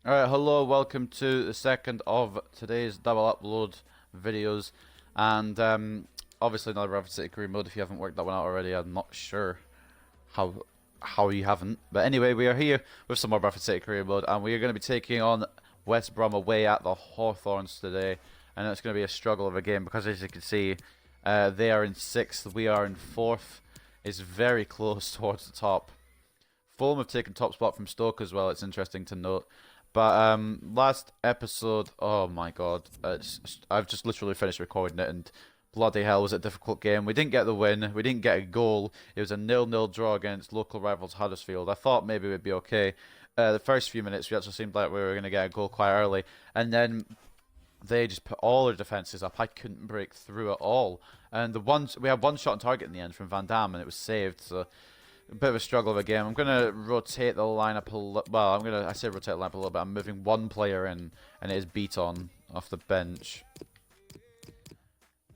Alright, hello, welcome to the second of today's double upload videos, and obviously another Bradford City career mode. If you haven't worked that one out already, I'm not sure how you haven't. But anyway, we are here with some more Bradford City career mode, and we are going to be taking on West Brom away at the Hawthorns today, and it's going to be a struggle of a game because, as you can see, they are in 6th, we are in 4th. It's very close towards the top. Fulham have taken top spot from Stoke as well, it's interesting to note. But last episode, oh my god, I've just literally finished recording it, and bloody hell, was it a difficult game. We didn't get the win, we didn't get a goal. It was a 0-0 draw against local rivals Huddersfield. I thought maybe we'd be okay. The first few minutes, we actually seemed like we were going to get a goal quite early, and then they just put all their defences up. I couldn't break through at all, and we had one shot on target in the end from Van Dam, and it was saved. So a bit of a struggle of a game. I'm going to rotate the lineup a little. Well, I say rotate the lineup a little bit. I'm moving one player in, and it is Beaton off the bench.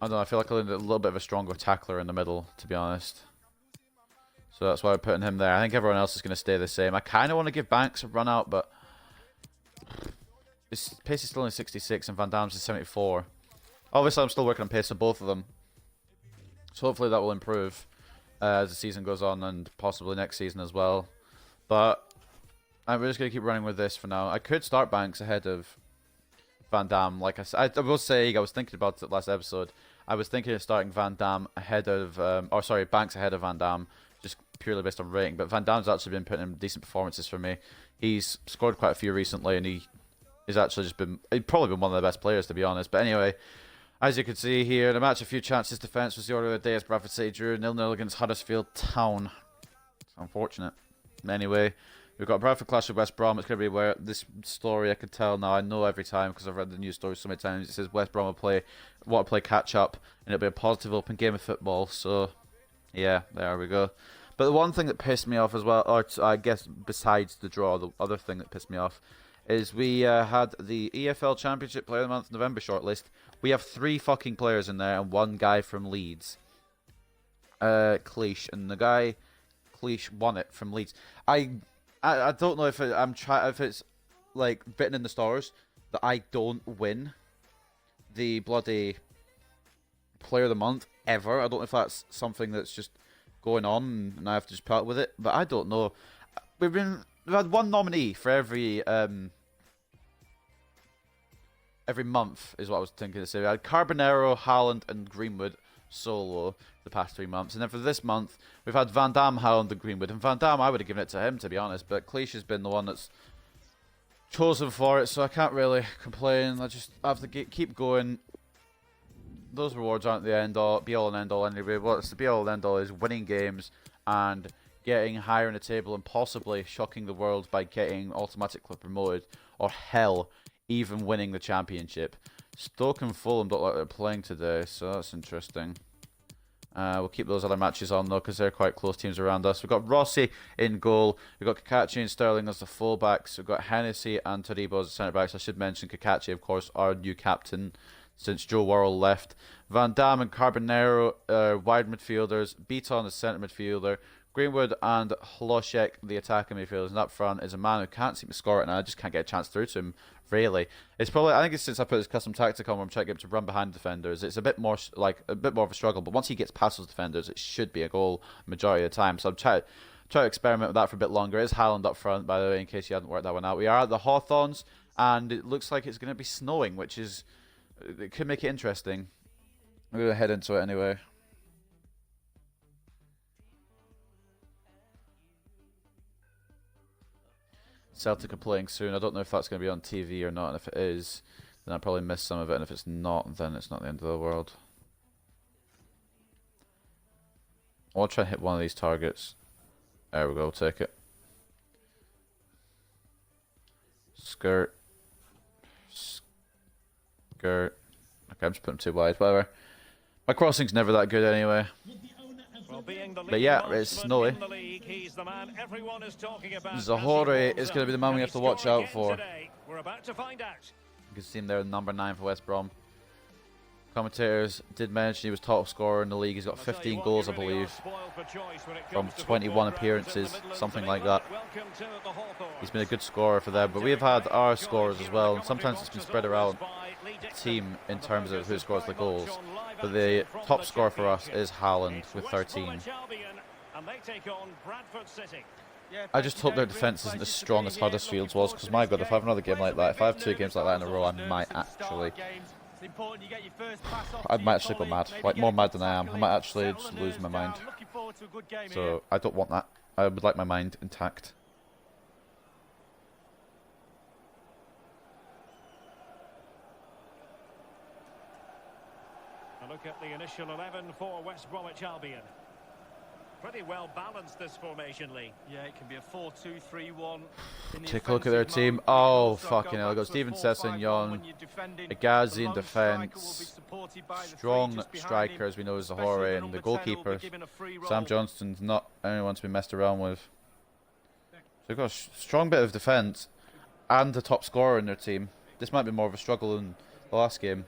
I don't know, I feel like I need a little bit of a stronger tackler in the middle, to be honest. So that's why I'm putting him there. I think everyone else is going to stay the same. I kind of want to give Banks a run out, but his pace is still only 66, and Van Dam's is 74. Obviously, I'm still working on pace on both of them. So hopefully that will improve as the season goes on, and possibly next season as well. But we're just going to keep running with this for now. I could start Banks ahead of Van Dam. Like I said, I will say, I was thinking about it last episode. I was thinking of starting Van Dam ahead of, Banks ahead of Van Dam, just purely based on rating. But Van Dam's actually been putting in decent performances for me. He's scored quite a few recently, and he's actually just been, he's probably been one of the best players, to be honest. But anyway, as you can see here, the match, a few chances, defence was the order of the day as Bradford City drew 0-0 against Huddersfield Town. It's unfortunate. Anyway, we've got Bradford clash with West Brom. It's going to be where this story I could tell now. I know every time because I've read the news story so many times. It says West Brom will want to play catch up, and it'll be a positive open game of football. So, yeah, there we go. But the one thing that pissed me off as well, or I guess besides the draw, the other thing that pissed me off is we had the EFL Championship Player of the Month November shortlist. We have 3 fucking players in there and 1 guy from Leeds. Cleach, and the guy Cleach won it from Leeds. I don't know if if it's like written in the stars that I don't win the bloody Player of the Month ever. I don't know if that's something that's just going on and I have to just put up with it, but I don't know. We've had 1 nominee for every month is what I was thinking to say. We had Carbonero, Haaland, and Greenwood solo the past 3 months, and then for this month we've had Van Dam, Haaland, and Greenwood. And Van Dam, I would have given it to him, to be honest, but Cleach has been the one that's chosen for it, so I can't really complain. I just have to keep going. Those rewards aren't the be all and end all anyway. What's the be all and end all is winning games and getting higher in the table and possibly shocking the world by getting automatically promoted, or hell, even winning the championship. Stoke and Fulham don't look like they're playing today, so that's interesting. We'll keep those other matches on though, because they're quite close teams around us. We've got Rossi in goal. We've got Kakachi and Sterling as the fullbacks. We've got Hennessy and Taribo as the centre backs. I should mention Kakachi, of course, our new captain since Joe Worrell left. Van Dam and Carbonero wide midfielders. Beaton as centre midfielder. Greenwood and Hlošek, the attacking midfielders, and up front is a man who can't seem to score it, and I just can't get a chance through to him, really. It's probably, I think it's since I put this custom tactic on where I'm trying to get him to run behind defenders, it's a bit more of a struggle, but once he gets past those defenders, it should be a goal majority of the time. So I'm trying to experiment with that for a bit longer. It's Haaland up front, by the way, in case you hadn't worked that one out. We are at the Hawthorns, and it looks like it's going to be snowing, which is, it could make it interesting. I'm going to head into it anyway. Celtic are playing soon. I don't know if that's going to be on TV or not, and if it is, then I'll probably miss some of it, and if it's not, then it's not the end of the world. I'll try and hit one of these targets. There we go, we'll take it. Skirt. Skirt. Okay, I'm just putting them too wide, whatever. My crossing's never that good anyway. But yeah, it's snowy. Zahore is going to be the man we have to watch out for. You can see him there, number 9 for West Brom. Commentators did mention he was top scorer in the league. He's got 15 goals, I believe, from 21 appearances, something like that. He's been a good scorer for them, but we have had our scorers as well, and sometimes it's been spread around the team in terms of who scores the goals. But the top scorer for us is Haaland with 13. I just hope their defence isn't as strong as Huddersfield's was, because my God, if I have another game like that, if I have 2 games like that in a row, I might actually go mad, like more mad than I am. I might actually just lose my mind. So I don't want that. I would like my mind intact. A look at the initial 11 for West Bromwich Albion. Pretty well balanced, this formation, Lee. Yeah, it can be a 4-2-3-1. Take a look at their team. Oh, fucking hell. We've got Steven Sessegnon, Agazi in defence. Strong striker, as we know, is Zahore, and the goalkeeper, Sam Johnston's not anyone to be messed around with. So they've got a strong bit of defence and a top scorer in their team. This might be more of a struggle than the last game,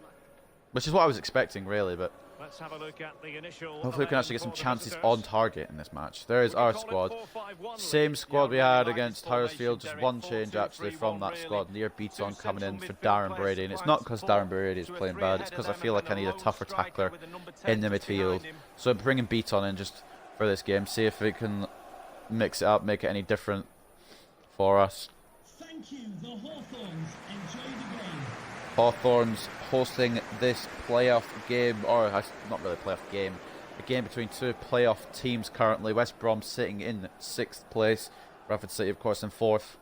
which is what I was expecting, really, but let's have a look at the initial. Hopefully we can actually get some chances on target in this match. There is our squad. Same squad we had against Huddersfield, just one change actually from that squad. Near Beaton coming in for Darren Brady, and it's not because Darren Brady is playing bad, it's because I feel like I need a tougher tackler in the midfield. So I'm bringing Beaton in just for this game, see if we can mix it up, make it any different for us. Thank you, the Hawthorns. Enjoy the game. Hawthorns hosting this playoff game, or not really a playoff game, a game between 2 playoff teams currently. West Brom sitting in 6th place, Bradford City of course in 4th.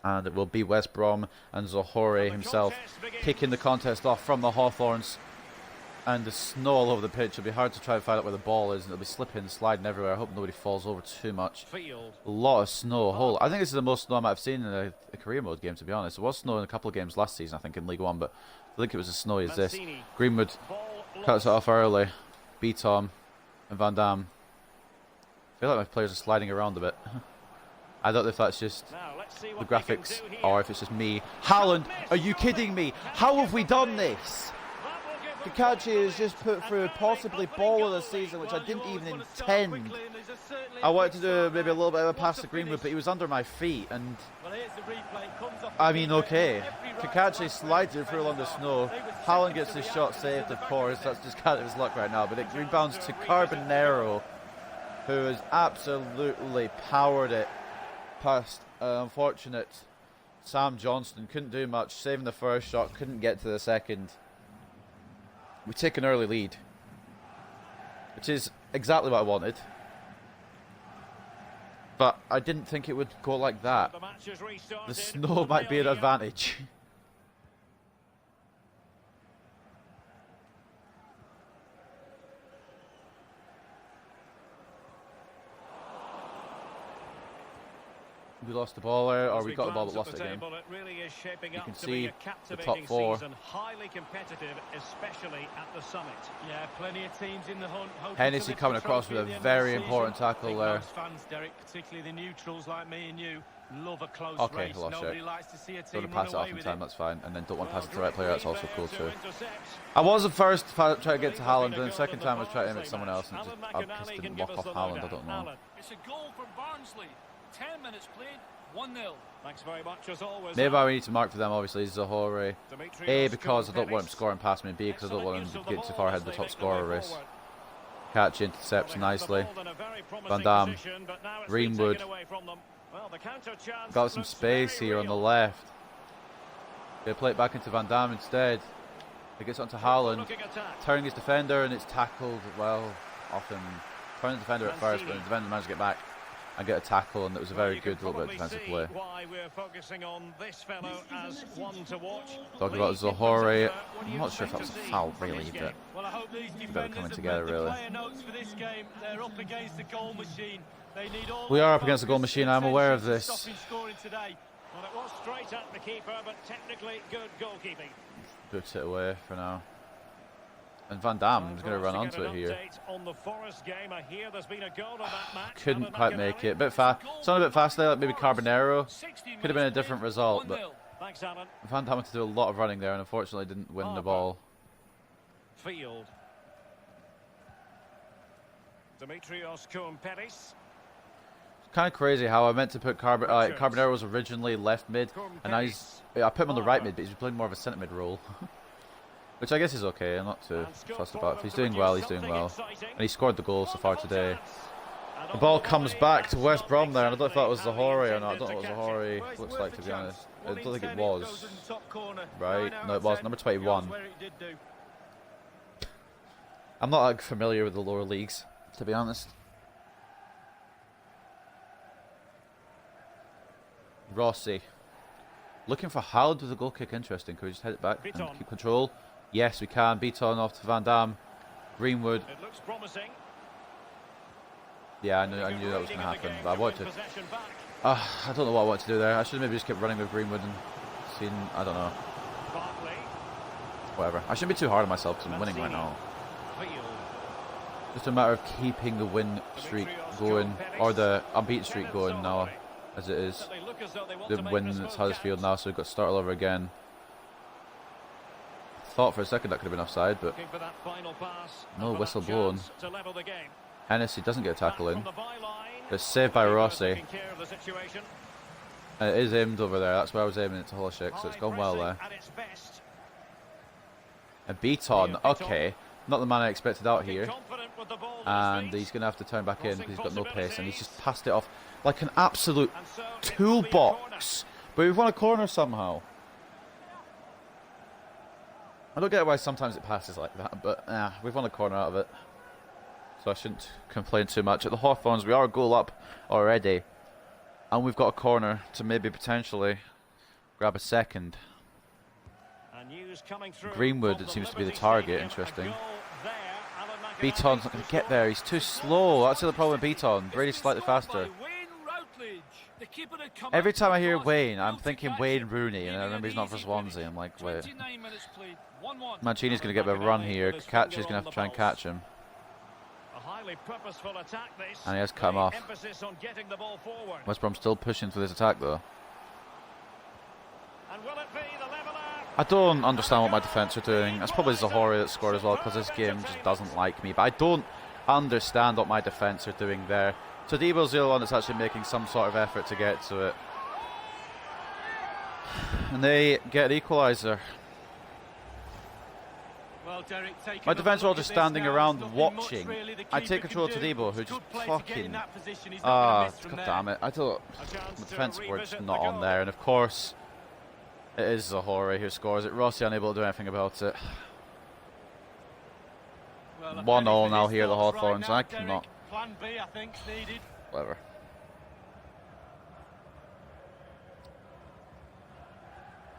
And it will be West Brom and Zahore himself kicking the contest off from the Hawthorns. And the snow all over the pitch. It'll be hard to try and find out where the ball is, and it'll be slipping and sliding everywhere. I hope nobody falls over too much. A lot of snow. I think this is the most snow I might have seen in a career mode game, to be honest. There was snow in a couple of games last season, I think, in League One, but I think it was as snowy as this. Greenwood cuts it off early. Beaton and Van Dam. I feel like my players are sliding around a bit. I don't know if that's just the graphics or if it's just me. Haaland, are you kidding me? How have we done this? Kakachi has just put through possibly ball of the season, which I didn't even intend. I wanted to do maybe a little bit of a pass to Greenwood, but he was under my feet, and I mean, okay. Kakachi slides it through on the snow. Haaland gets his shot saved, of course. That's just kind of his luck right now, but it rebounds to Carbonero, who has absolutely powered it past unfortunate Sam Johnston. Couldn't do much, saving the first shot, couldn't get to the second. We take an early lead, which is exactly what I wanted, but I didn't think it would go like that. The snow might be an advantage. We lost the ball there, or we got the ball but lost it again. You can see the top 4. Highly competitive, especially at the summit. Yeah, plenty of teams in the hunt. Hennessy coming across with a very important tackle there. Fans, Derek, particularly the neutrals like me and you, love a close race. Nobody likes to see a team don't pass it off in time, that's fine. And then don't want to pass it to the right player, that's also cool too. I was at first trying to get to Haaland, and the second time I was trying to aim at someone else, and I just didn't lock off Haaland, I don't know. It's a goal from Barnsley. 10 minutes played, 1-0. Thanks very much as always. Maybe I need to mark for them, obviously, Zahore. A, because I don't want him scoring past me, and B, because I don't want him to get too far ahead of the top scorer race. Catch intercepts nicely. Van Dam, Greenwood. Got some space here on the left. They play it back into Van Dam instead. He gets onto Haaland, turning his defender, and it's tackled, well, often. Turning the defender at first, but the defender managed to get back and get a tackle, and it was a very good little bit of defensive play. Talking about Zahore, I'm not sure if that was a foul really, but better coming together really. We are up against the goal machine, I'm aware of this. Puts it away for now. And Van Dam is going to run onto it here. Couldn't quite make it. Bit fast. Sounded a bit fast there, like maybe Carbonero. Could have been a different result, but Van Dam had to do a lot of running there and unfortunately didn't win the ball. Field. Dimitrios Koumperis. Kind of crazy how I meant to put Carbonero was originally left mid, and now I put him on the right mid, but he's playing more of a centre mid role. Which I guess is okay, I'm not too fussed about. If he's doing well, he's doing well. And he scored the goal so far today. The ball comes back to West Brom there, and I don't know if that was Zahori or not. I don't know what Zahori looks like, to be honest. I don't think it was. Right? No, it was. Number 21. I'm not like, familiar with the lower leagues, to be honest. Rossi. Looking for Howard with a goal kick. Interesting. Can we just head it back and keep control? Yes, we can. Beaton off to Van Dam. Greenwood. It looks promising. Yeah, I knew that was going to happen, but I wanted to. I don't know what I wanted to do there. I should have maybe just kept running with Greenwood and seen. I don't know. Whatever. I shouldn't be too hard on myself because I'm winning right now. Just a matter of keeping the win streak going, or the unbeaten streak going now, as it is. The win at Huddersfield now, so we've got to start all over again. Thought for a second that could have been offside, but no whistle blown. Hennessy doesn't get a tackle in. It's saved by Rossi. And it is aimed over there. That's where I was aiming it to Holoshek, so it's gone well there. And Beaton, okay. Not the man I expected out here. And he's going to have to turn back in because he's got no pace. And he's just passed it off like an absolute toolbox. But we've won a corner somehow. I don't get why sometimes it passes like that, but we've won a corner out of it. So I shouldn't complain too much. At the Hawthorns, we are a goal up already. And we've got a corner to maybe potentially grab a second. Greenwood, it seems to be the target. Interesting. Beaton's not going to get there. He's too slow. That's the other problem with Beaton. Brady's slightly faster. Every time I hear Wayne, I'm thinking Wayne Rooney, and I remember he's not for Swansea. I'm like, wait. Mancini's going to get a run here. Kachi's going to have to try and catch him. And he has cut him off. West Brom still pushing for this attack, though. I don't understand what my defence are doing. That's probably Zahori that scored as well, because this game just doesn't like me. But I don't understand what my defence are doing there. Todibo's the only one that's actually making some sort of effort to get to it. And they get an equaliser. Well, Derek, my defence are all just standing around watching. I take control of Todibo, who just fucking... God damn it. I thought the defence were just not on there. And of course, it is Zahori who scores it. Rossi unable to do anything about it. 1-0 now here at the Hawthorns. I cannot... Plan B, I think, needed. Whatever.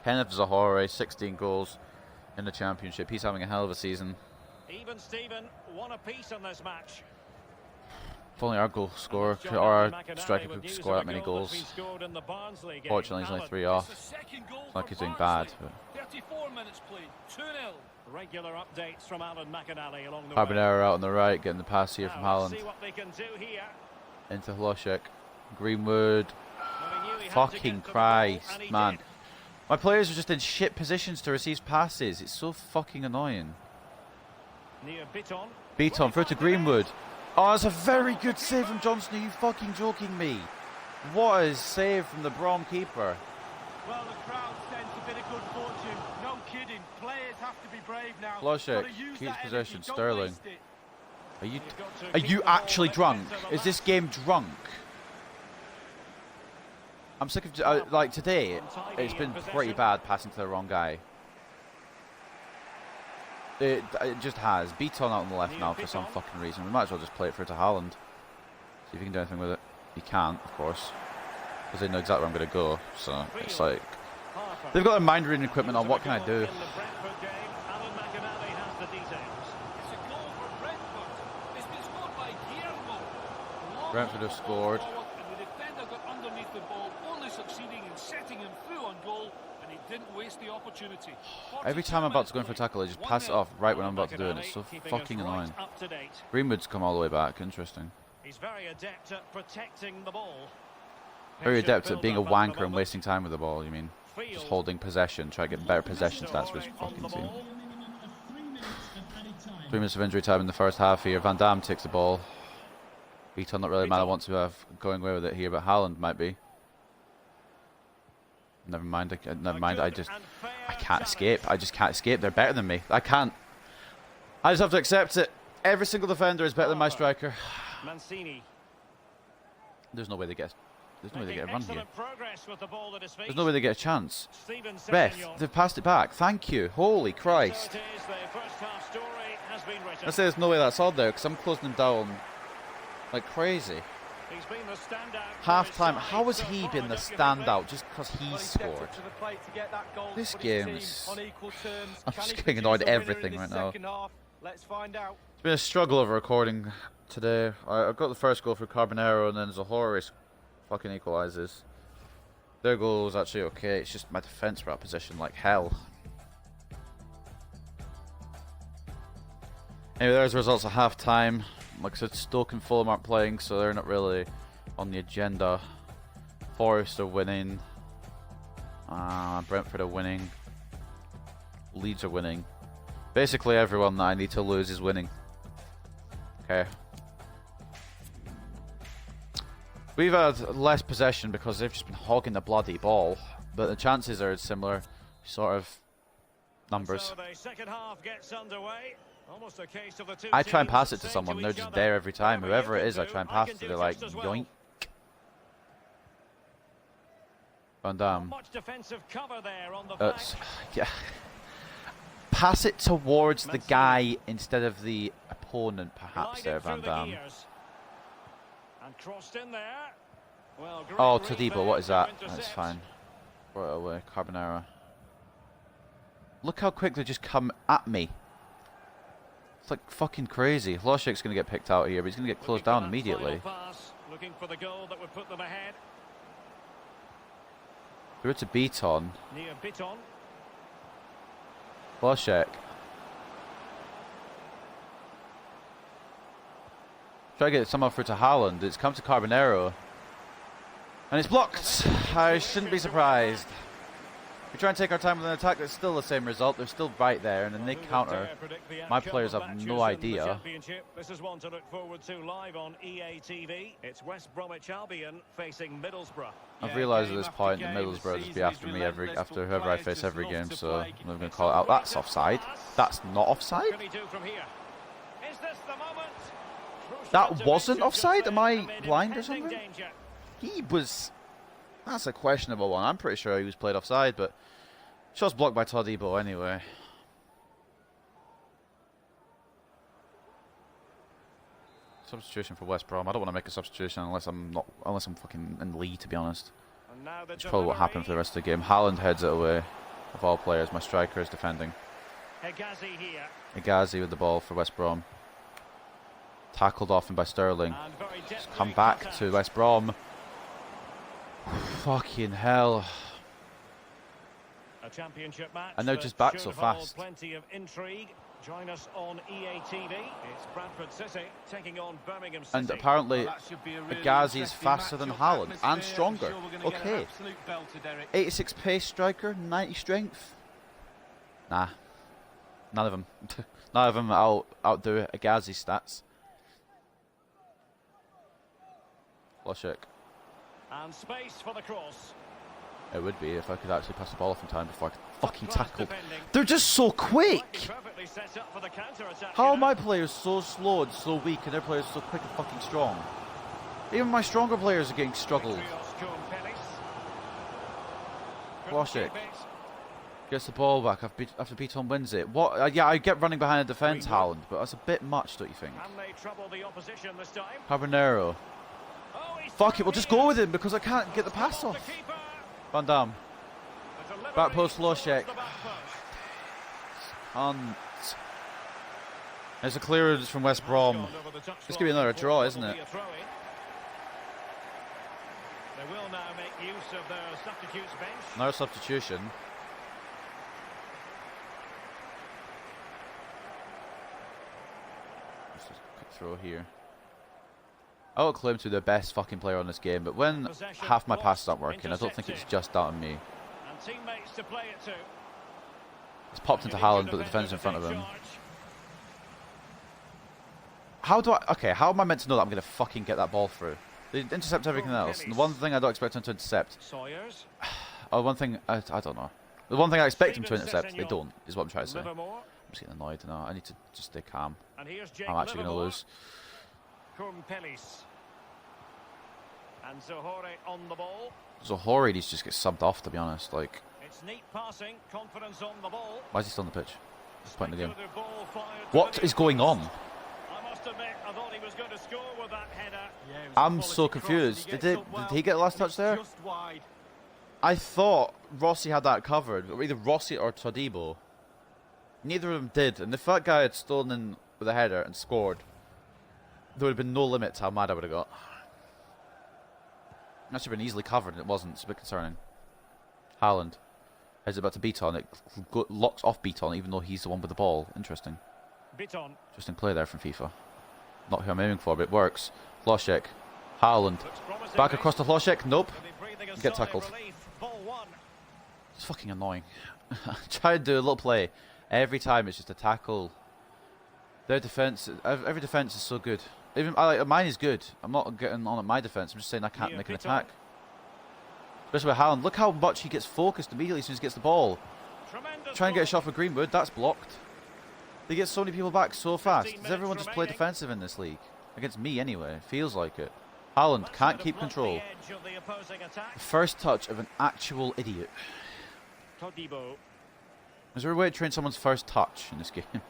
Kenneth Zahori, 16 goals in the Championship. He's having a hell of a season. Even Steven, one apiece in this match. If only our goal scorer or our striker could score that many goals. Fortunately, he's only 3 off. It's like he's doing bad. But 34 minutes played, 2-0. Regular updates from Alan McAnally along the Carbonero out on the right, getting the pass here from Haaland. See what they can do here. Into Holoshek. Greenwood. Fucking Christ, man. My players are just in shit positions to receive passes. It's so fucking annoying. Beaton through to Greenwood. Oh, that's a very good save from Johnson. Are you fucking joking me? What a save from the Brom keeper. Well, the crowd sends a bit of good fortune. No kidding. Players have to be brave now. Holoshek keeps possession. Sterling. Are you actually drunk? Is this game drunk? I'm sick of like today. It's been pretty bad passing to the wrong guy. It just has. Beaton out on the left now for some fucking reason. We might as well just play it through to Haaland. See if he can do anything with it. He can't, of course, because they know exactly where I'm going to go. So it's like they've got their mind reading equipment on. What can I do? Brentford have scored. Every time I'm about to go in for a tackle, I just pass it off right when I'm about to do it. It's so fucking annoying. Greenwood's come all the way back. Interesting. He's very adept at protecting the ball. Very adept at being a wanker and wasting time with the ball, you mean? Just holding possession, try to get better possession stats for his fucking team. 3 minutes of injury time in the first half here. Van Dam takes the ball. Beaton, not really a man I want to have going away with it here, but Haaland might be. Never mind. Never mind. I can't escape. I just can't escape. They're better than me. I can't. I just have to accept it. Every single defender is better than my striker. Mancini. There's no way they get. There's no way they get a run here. With the ball at his feet. There's no way they get a chance. Steven Ref, Semenyo. they've passed it back. Thank you. Holy Christ. So it is, the first half story has been written. I say there's no way that's on there because I'm closing them down like crazy. He's been the standout. Half time. for his How has side he so been the far, documentary. standout just because he Well, he stepped scored? up to the plate to get that goal This for his game team is- on equal terms. I'm Can just he getting produce annoyed at a winner everything in right this now. second half? Let's find out. It's been a struggle of recording today. I got the first goal for Carbonero and then Zohoris fucking equalises. Their goal was actually okay. It's just my defence were out of position like hell. Anyway, there's the results at half time. Like I said, Stoke and Fulham aren't playing, so they're not really on the agenda. Forest are winning. Brentford are winning. Leeds are winning. Basically, everyone that I need to lose is winning. Okay. We've had less possession because they've just been hogging the bloody ball, but the chances are similar sort of numbers. So the second half gets underway. Almost a case of the two I try and teams pass it to saying someone, they're each just other, there every time. whatever Whoever you it is, I can try and do, pass can to, do they're like, just as well. yoink. Van Dam. Much defensive cover there on the That's, flank. yeah. Pass it towards the guy instead of the opponent, perhaps, there, Gliding Van through the Dam. gears. And crossed in there. Well, great Oh, read Todibo, there what is to that? That's intercept. fine. Right away, Carbonara. Look how quick they just come at me. It's like fucking crazy. Hlošek's going to get picked out here, but he's going to get closed Looking for down that immediately. final pass, looking for the goal that would put them ahead. Through to Beaton. Near Biton. Hlošek. Try to get someone through to Haaland. It's come to Carbonero. And it's blocked. I shouldn't be surprised. We try and take our time with an attack, it's still the same result. They're still right there, and then they counter. My players have no idea. This is one to look forward to live on EA TV. It's West Bromwich Albion facing Middlesbrough. I've realised at this point that Middlesbrough just be after me after whoever I face every game, so I'm not going to call it out. That's offside. That's not offside. Can he do from here? Is this the moment? Crucial That intervention wasn't just offside? there Am I amid blind or impending something? danger. He was... That's a questionable one. I'm pretty sure he was played offside, but... Shot's blocked by Todibo anyway. Substitution for West Brom. I don't want to make a substitution unless I'm fucking in the lead, to be honest. And now the Which is probably what happened for the rest of the game. Haaland heads it away. Of all players, my striker is defending. Hegazi here. Hegazi with the ball for West Brom. Tackled often by Sterling. And very Just deftly come back cut to out. West Brom. Fucking hell. A championship match. And they're that just back should so hold fast. Plenty of intrigue. Join us on EA TV. It's Bradford City taking on Birmingham City. And apparently, Well, that should be a really Hegazi's interesting faster than matchup. Haaland and Atmosphere, I'm stronger. sure we're gonna get an Okay. absolute belter, Derek. 86 pace striker, 90 strength. Nah. None of them. None of them outdo Hegazi's stats. Hlošek. And space for the cross. It would be if I could actually pass the ball off in time before I could fucking Top class tackle. defending. They're just so quick! Perfectly set up for the counter-attack. How you are my know. players so slow and so weak and their players so quick and fucking strong? Even my stronger players are getting struggled. Trios Koumpellis. Hlošek Couldn't keep it. gets the ball back after Beaton wins it. What? Yeah, I get running behind the defence, Haaland, but that's a bit much, don't you think? And they trouble the opposition this time. Carbonero. Oh, he's Fuck it, through we'll just here. go with him because I can't get the pass Towards off. the keeper. Van Dam. The delivery Back post, towards Hlošek. the back post. And there's a clearance from West Brom. This could be another draw, isn't it? They will now make use of their substitutes bench. Another substitution. Just a quick throw here. I will claim to be the best fucking player on this game, but when Possession half my lost, passes aren't working, I don't think it's intercepted. just down to me. And teammates to play it to. It's popped into And each Haaland, but the defender defender's in to front of take him. charge. How do I... Okay, how am I meant to know that I'm going to fucking get that ball through? They intercept everything else. And the one thing I don't expect them to intercept... Sawyers. Oh, one thing... I don't know. The one thing I expect them to intercept, they don't, is what I'm trying to say. I'm just getting annoyed now. I need to just stay calm. And here's I'm actually going to lose. Kumpelis. And Zohore on the ball. Zohore needs to just get subbed off, to be honest. Like, It's neat passing, confidence on the ball. why is he still on the pitch? What's the point in the game? Speculative ball fired What to is going on? I must admit, I thought he was going to score with that header. Yeah, it was I'm a so quality cross, confused. and Did he get the last touch there? Just wide. I thought Rossi had that covered. Either Rossi or Todibo. Neither of them did. And if that guy had stolen in with a header and scored, there would have been no limit to how mad I would have got. That should have been easily covered, and it wasn't. It's a bit concerning. Haaland is about to beat on it. Locks off beat on, even though he's the one with the ball. Interesting. Biton. Interesting play there from FIFA. Not who I'm aiming for, but it works. Hlošek. Haaland. Looks promising. Back across to Hlošek. Nope. Will be breathing a Get sigh of tackled. relief. Ball one. It's fucking annoying. Try and do a little play. Every time it's just a tackle. Their defense, every defense is so good. Even mine is good. I'm not getting on at my defense. I'm just saying I can't make an attack. Especially with Haaland. Look how much he gets focused immediately as soon as he gets the ball. Tremendous Try and get a ball. shot for Greenwood. That's blocked. They get so many people back so fast. 15 Does everyone minutes just play remaining. defensive in this league? Against me anyway. Feels like it. Haaland That's can't going to keep block control. the edge of the opposing attack. First touch of an actual idiot. Todibo. Is there a way to train someone's first touch in this game? Can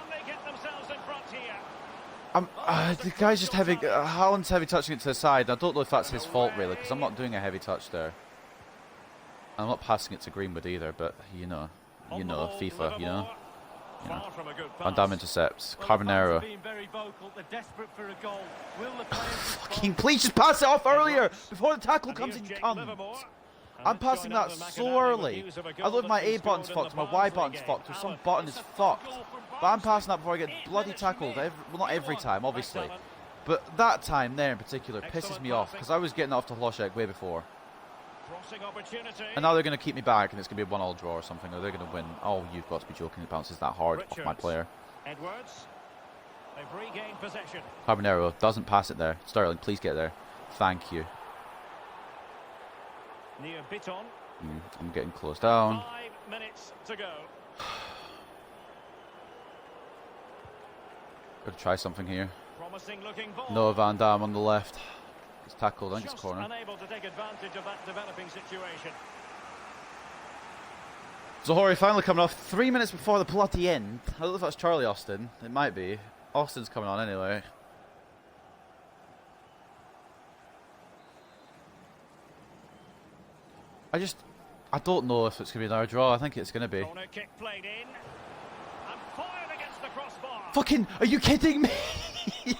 they get themselves in front here? The guy's just heavy. Haaland's heavy touching it to the side. I don't know if that's his fault really, because I'm not doing a heavy touch there. I'm not passing it to Greenwood either, but you know, On the ball, FIFA, you know. Livermore. Far from a good Van pass. Dam intercepts. Well, the fans are Carbonero. being very vocal. They're desperate for a goal. Will the players Fucking respond? please just pass it off earlier before the tackle And comes here's in, you Jake cunt. Livermore. And I'm let's passing join up that with so McAdam with early. news of a I goal look, my that's been A button's scored in fucked, my the Y Barnsley button's game. fucked, or some Alan, button it's is a good fucked. goal from But I'm Barnsley. passing that before I get 8 bloody minutes tackled. remaining. Well, not every time, obviously. Excellent. But that time there in particular pisses Excellent me off, passing. because I was getting off to Hlošek way before. Crossing opportunity. And now they're going to keep me back, and it's going to be a 1-1 draw or something, or they're going to win. Oh, you've got to be joking. It bounces that hard off my Richards. player. Edwards. They've regained possession. Carbonero doesn't pass it there. Sterling, please get there. Thank you. Near Biton. I'm getting closed down. 5 minutes to go. Gotta try something here. Promising looking ball. Noah Van Dam on the left. It's tackled. I think it's Just corner. unable to take advantage of that developing situation. Zohore finally coming off 3 minutes before the bloody end. I don't know if that's Charlie Austin. It might be. Austin's coming on anyway. I don't know if it's going to be another draw. I think it's going to be. Corner kick played in. And fired against the crossbar. Fucking, are you kidding me?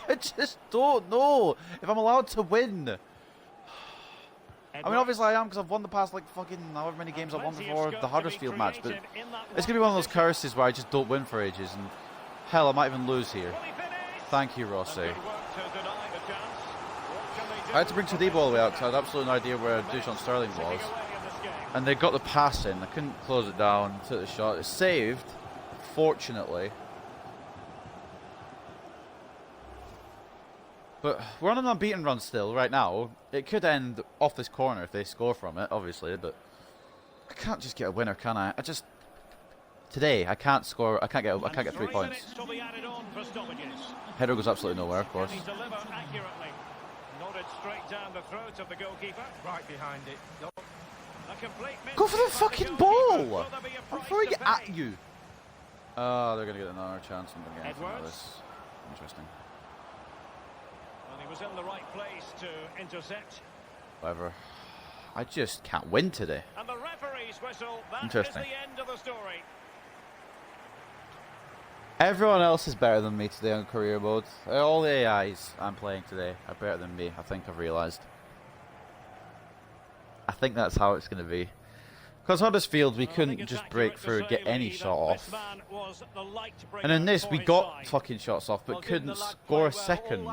I just don't know if I'm allowed to win. I mean, obviously I am, because I've won the past, like, fucking however many games I've won before the Huddersfield match, but it's going to be one of those curses where I just don't win for ages, and hell, I might even lose here. Thank you, Rossi. I had to bring Todibo all the way out, because I had absolutely no idea where Dusan Sterling was. And they got the pass in. I couldn't close it down, took the shot. It's saved, fortunately. But we're on an unbeaten run still right now. It could end off this corner if they score from it, obviously, but I can't just get a winner, can I? Today I can't score. I can't get 3 points. Header goes absolutely nowhere, of course. Nodded straight down the throat of the goalkeeper. Right behind it. Go for the fucking ball! I'm throwing it at you. Oh, they're gonna get another chance and they're getting like this. Interesting. Well, he was in the right place to intercept. Whatever. I just can't win today. And the referee's whistle. That is Interesting. the end of the story. Everyone else is better than me today on career mode. All the AIs I'm playing today are better than me, I think I've realised. I think that's how it's going to be. Because Huddersfield, we couldn't just break through and get any shot off. And in this, we got fucking shots off, but couldn't score a second.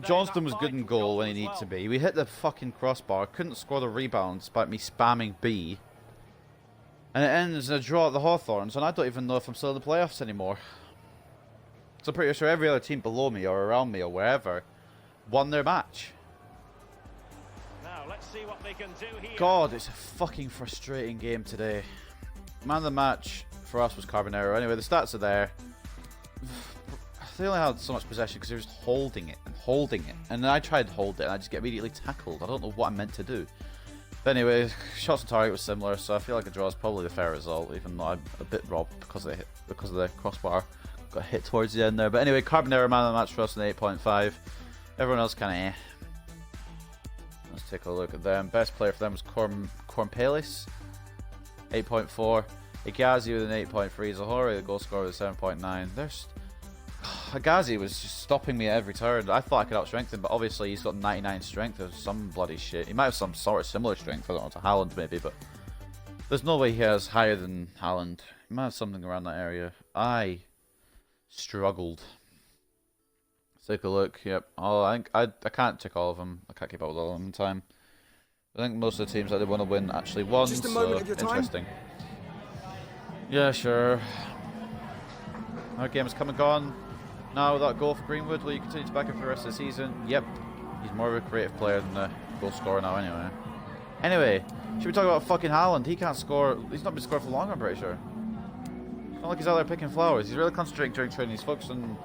Johnston was good in goal when he needed to be. We hit the fucking crossbar, couldn't score the rebound despite me spamming B. And it ends in a draw at the Hawthorns, and I don't even know if I'm still in the playoffs anymore. So I'm pretty sure every other team below me or around me or wherever won their match. Now let's see what they can do here. God, it's a fucking frustrating game today. Man of the match for us was Carbonero. Anyway, the stats are there. They only had so much possession because they were just holding it and holding it. And then I tried to hold it and I just get immediately tackled. I don't know what I meant to do. But anyway, shots on target was similar, so I feel like a draw is probably the fair result, even though I'm a bit robbed because of the crossbar. Got hit towards the end there. But anyway, Carbonero man of the match for us in 8.5. Everyone else kind of eh. Let's take a look at them. Best player for them was Cornpelis, 8.4. Igazi with an 8.3. Zahori, the goal scorer, with a 7.9. There's Agazi was just stopping me at every turn. I thought I could outstrength him, but obviously he's got 99 strength or some bloody shit. He might have some sort of similar strength, I don't know, to Haaland maybe, but there's no way he has higher than Haaland. He might have something around that area. I struggled. Let's take a look. Yep. Oh, I can't tick all of them. I can't keep up with all of them in time. I think most of the teams that did want to win actually won. Just a moment of your interesting. Yeah, sure. Our game is come and gone. Now without goal for Greenwood, will you continue to back him for the rest of the season? Yep. He's more of a creative player than a goal scorer now anyway. Anyway, should we talk about fucking Haaland? He can't score. He's not been scoring for long, I'm pretty sure. It's not like he's out there picking flowers. He's really concentrating during training. He's focused on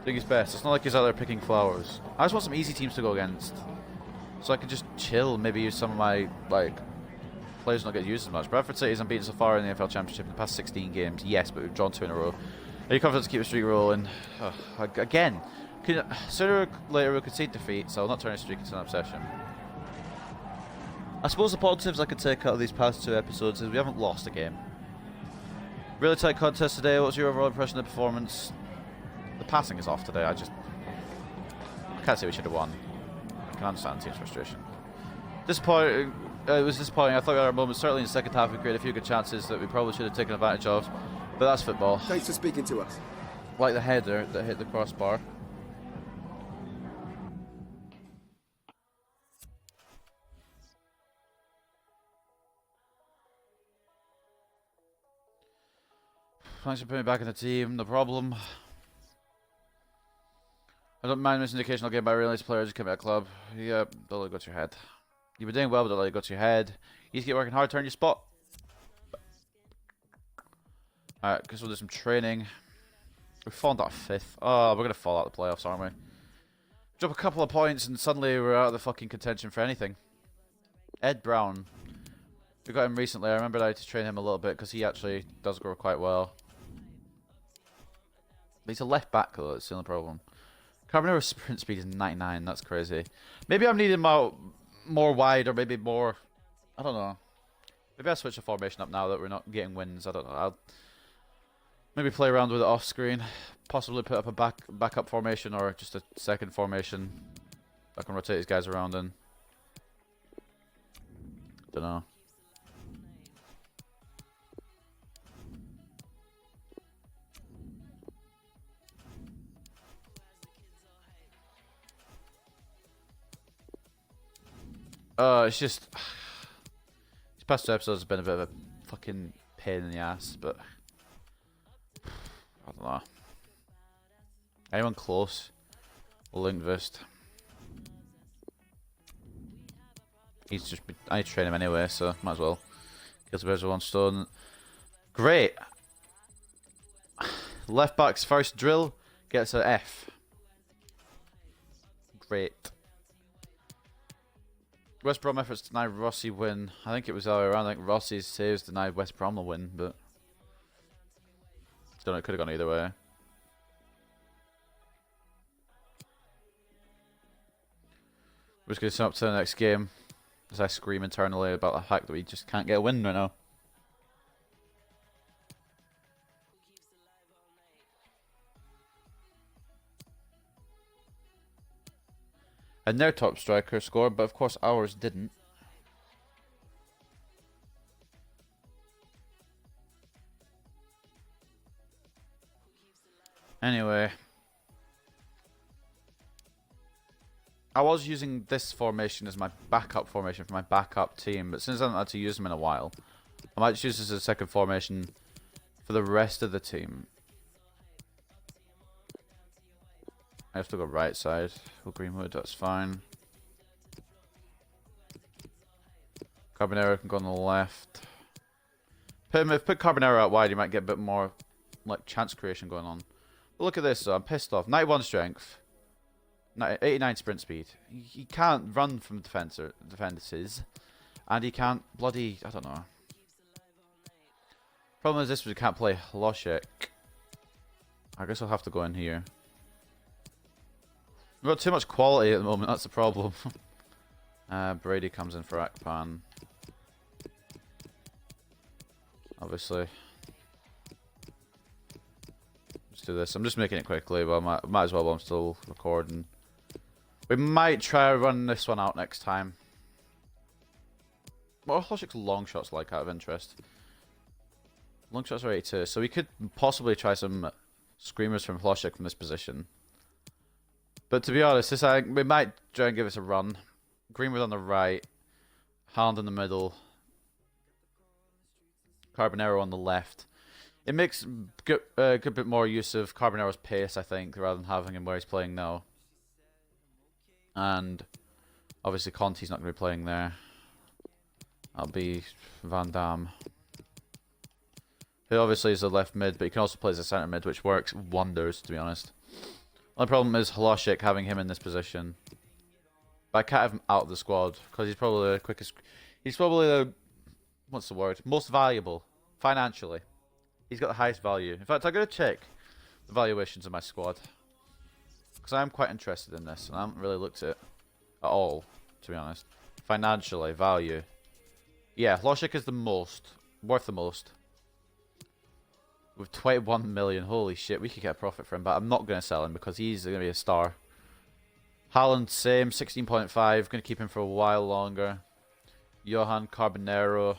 doing his best. It's not like he's out there picking flowers. I just want some easy teams to go against, so I can just chill, maybe use some of my, players not get used as much. Bradford City is unbeaten so far in the NFL Championship in the past 16 games. Yes, but we've drawn 2 in a row. Are you confident to keep the streak rolling? Again, sooner or later we'll concede defeat, so I'll not turn the streak into an obsession. I suppose the positives I could take out of these past 2 episodes is we haven't lost a game. Really tight contest today. What's your overall impression of the performance? The passing is off today. I can't say we should have won. I can understand the team's frustration. Disappointing. It was disappointing. I thought we had our moments. Certainly in the second half we created a few good chances that we probably should have taken advantage of. But that's football. Thanks for speaking to us. Like the header that hit the crossbar. Thanks for putting me back in the team, no problem. I don't mind missing the occasional game by a really nice player, just keep me at club. Yeah, don't let it go to your head. You've been doing well, but don't let it go to your head. You just keep working hard, turn your spot. Alright, guess we'll do some training. We've fallen out of 5th. Oh, we're going to fall out of the playoffs, aren't we? Drop a couple of points and suddenly we're out of the fucking contention for anything. Ed Brown. We got him recently. I remember I had to train him a little bit because he actually does grow quite well. He's a left back though, that's the only problem. Carbonero's sprint speed is 99, that's crazy. Maybe I'm needing more wide or maybe more, I don't know. Maybe I'll switch the formation up now that we're not getting wins, I don't know. I'll maybe play around with it off screen. Possibly put up a backup formation or just a second formation I can rotate these guys around in. Don't know. It's just these past 2 episodes have been a bit of a fucking pain in the ass, but I don't know. Anyone close? Lindqvist. I need to train him anyway, so might as well. Kills the birds with one stone. Great. Left back's first drill gets an F. Great. West Brom efforts denied Rossi win. I think it was the other way around. I think Rossi's saves denied West Brom the win, but don't know, it could have gone either way. We're just going to sum up to the next game as I scream internally about the fact that we just can't get a win right now. And their top striker scored, but of course ours didn't. Anyway. I was using this formation as my backup formation for my backup team, but since I haven't had to use them in a while, I might just use this as a second formation for the rest of the team. I have to go right side. Well, Greenwood, that's fine. Carbonero can go on the left. Put Carbonero out wide, you might get a bit more like chance creation going on. But look at this, though. I'm pissed off. 91 strength, 89 sprint speed. He can't run from defenses, and he can't bloody, I don't know. Problem is this: we can't play Hlošek. I guess I'll have to go in here. We've got too much quality at the moment. That's the problem. Brady comes in for Akpan. Obviously. Let's do this. I'm just making it quickly, but I might as well while I'm still recording. We might try run this one out next time. What are Hlošek's long shots like, out of interest? Long shots are 82, so we could possibly try some screamers from Hlošek from this position. But to be honest, we might try and give this a run. Greenwood on the right, Haaland in the middle, Carbonero on the left. It makes a good bit more use of Carbonero's pace, I think, rather than having him where he's playing now. And obviously Conte's not going to be playing there. That'll be Van Dam, who obviously is the left mid, but he can also play as a centre mid, which works wonders, to be honest. The only problem is Hlošek, having him in this position. But I can't have him out of the squad, because he's probably the quickest... He's probably the... What's the word? Most valuable, financially. He's got the highest value. In fact, I'm going to check the valuations of my squad, because I am quite interested in this, and I haven't really looked at it at all, to be honest. Financially, value. Yeah, Hlošek is the most. Worth the most. With 21 million, holy shit, we could get a profit for him, but I'm not going to sell him because he's going to be a star. Haaland, same, 16.5, going to keep him for a while longer. Johan Carbonero,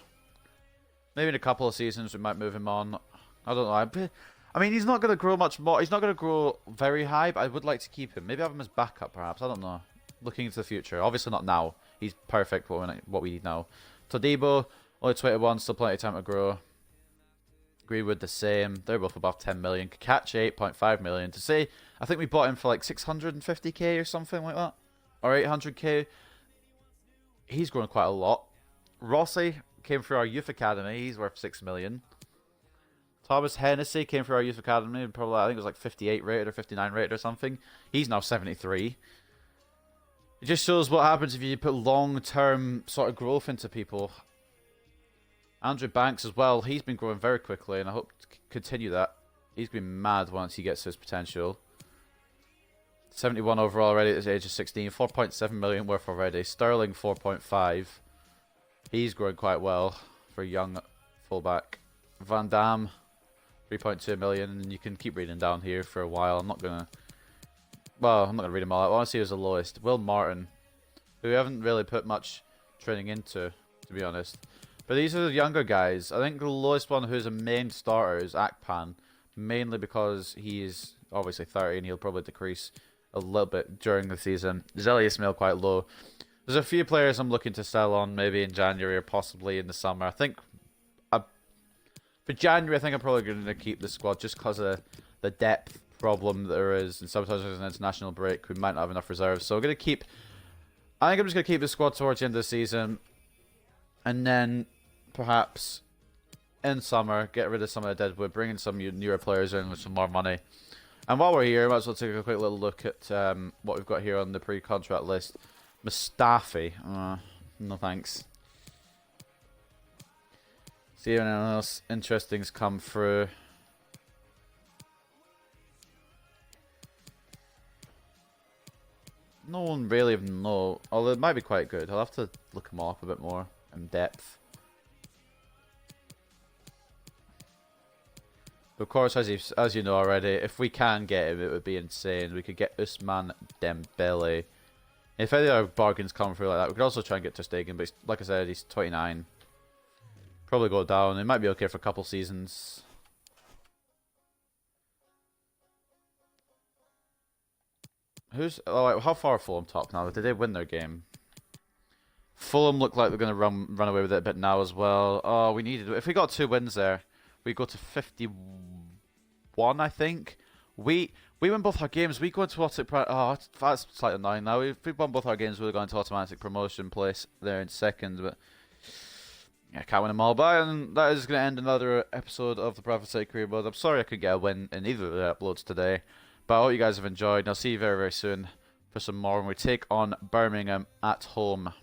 maybe in a couple of seasons we might move him on. I don't know. I mean, he's not going to grow much more. He's not going to grow very high, but I would like to keep him. Maybe have him as backup, perhaps. I don't know. Looking into the future. Obviously not now. He's perfect for what we need now. Todibo, only 21, still plenty of time to grow. Greenwood the same. They're both above 10 million. Kakachi 8.5 million. To say, I think we bought him for like 650k or something like that. Or 800k. He's grown quite a lot. Rossi came through our youth academy. He's worth 6 million. Thomas Hennessy came through our youth academy. Probably, I think it was like 58 rated or 59 rated or something. He's now 73. It just shows what happens if you put long-term sort of growth into people. Andrew Banks as well, he's been growing very quickly, and I hope to continue that. He's been mad once he gets to his potential. 71 overall already at the age of 16, 4.7 million worth already. Sterling 4.5. He's growing quite well for a young fullback. Van Dam 3.2 million, and you can keep reading down here for a while. I'm not gonna read them all out. I want to see who's the lowest. Will Martin, who we haven't really put much training into, to be honest. But these are the younger guys. I think the lowest one who's a main starter is Akpan, mainly because he is obviously 30 and he'll probably decrease a little bit during the season. Zelly Ismail quite low. There's a few players I'm looking to sell on maybe in January or possibly in the summer. I think for January, I think I'm probably going to keep the squad just because of the depth problem there is, and sometimes there's an international break. We might not have enough reserves, so we're going to keep. I think I'm just going to keep the squad towards the end of the season, and then perhaps in summer get rid of some of the deadwood, bring in some newer players in with some more money. And while we're here, I might as well take a quick little look at what we've got here on the pre-contract list. Mustafi, no thanks. See if anything else interesting's come through. No one really even know. Although it might be quite good. I'll have to look them all up a bit more in depth. But of course, as you know already, if we can get him, it would be insane. We could get Usman Dembele. If any other bargains come through like that, we could also try and get Ter Stegen. But like I said, he's 29. Probably go down. It might be okay for a couple seasons. How far are Fulham top now? Did they win their game? Fulham look like they're going to run away with it a bit now as well. Oh, we needed... If we got 2 wins there, we go to 51, I think. We win both our games. We go into automatic... Oh, that's slightly annoying now. If we won both our games, we'll go into automatic promotion place there in second. But yeah, can't win them all. But and that is going to end another episode of the Bradford City Career Mode. I'm sorry I couldn't get a win in either of the uploads today. But I hope you guys have enjoyed. And I'll see you very, very soon for some more when we take on Birmingham at home.